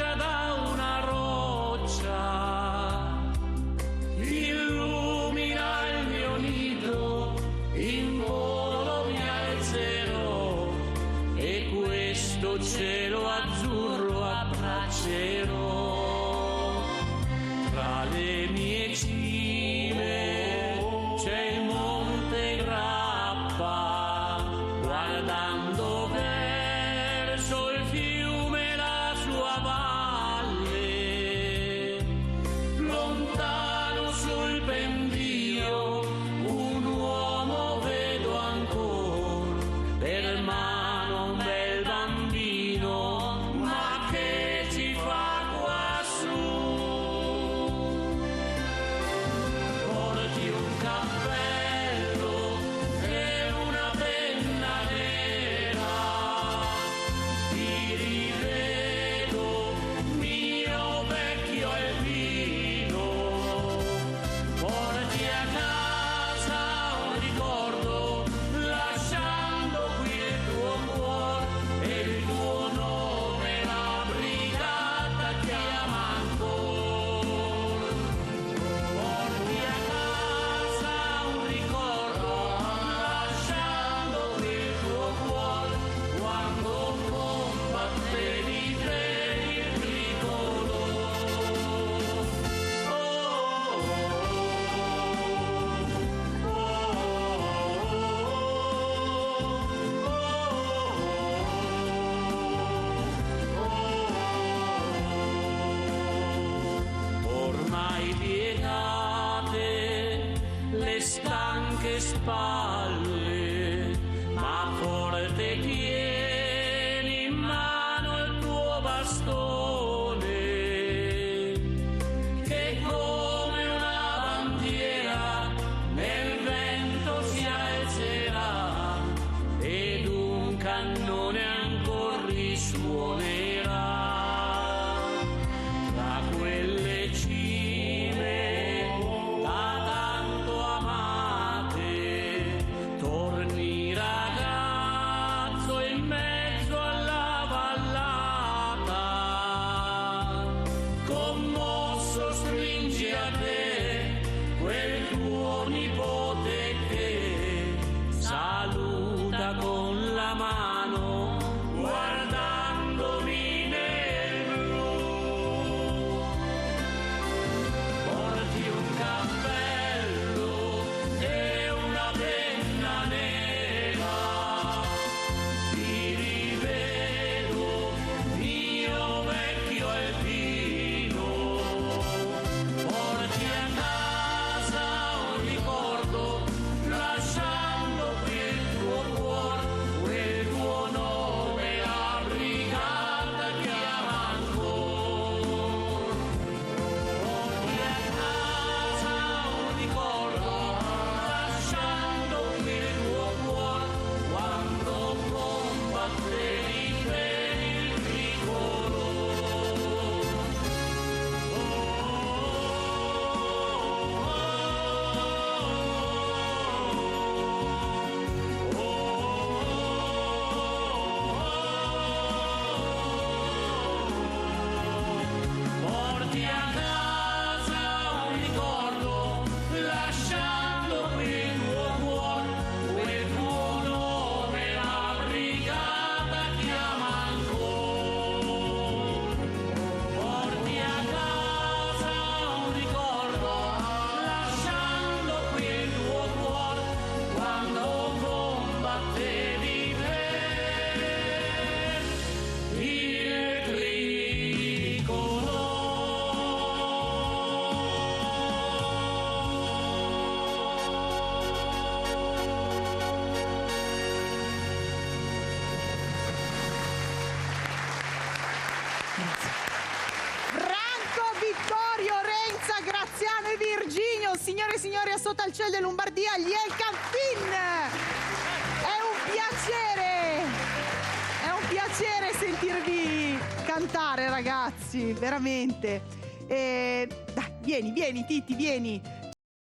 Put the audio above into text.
pioggia da una roccia illumina il mio nido, in volo mi alzerò e questo cielo azzurro abbraccerò. Tra le mie cime c'è il monte Grappa, guardando verso il fiume la sua valle. Lontano sul pendio un uomo vedo ancora, per mano un bel bambino, ma che ci fa quassù? Porti un cappello e una penna nera, ti rivedo, mio vecchio alpino. Porti a casa un ricordo, lasciando qui il tuo cuore e il tuo nome, la brigata chiama ancora. Porti a casa un ricordo, lasciando qui il tuo cuore, quando combattevi per il tricolore. Ormai piegate le stanche spalle, ma forte tieni in mano il tuo bastone, che come una bandiera nel vento si alzerà ed un cannone ancora risuonerà. Da quelle cime da tanto amate torni ragazzo in mezzo alla vallata. Commosso stringi a te quel tuo nipote che saluta con la mano guardandomi nel blu. Porti un cappello e una penna nera, ti rivedo, mio vecchio alpino. Porti a casa un ricordo, lasciando qui il tuo cuore, quel tuo nome, la brigata chiama ancora. Porti a casa un ricordo, lasciando qui il tuo cuore, quando combattevi per il tricolore. Porti a casa un ricordo, lasciando qui il tuo cuore, quel tuo nome, la brigata chiama ancora. Porti a casa un ricordo, lasciando qui il tuo cuore, quando combattevi per il tricolore. Franco, Vittorio, Renza, Graziano e Virginio, signore e signori, a Sottalcel de Lombardia, gli El Campin. È un piacere sentirvi cantare, ragazzi, veramente. Dai, vieni, Titti, vieni.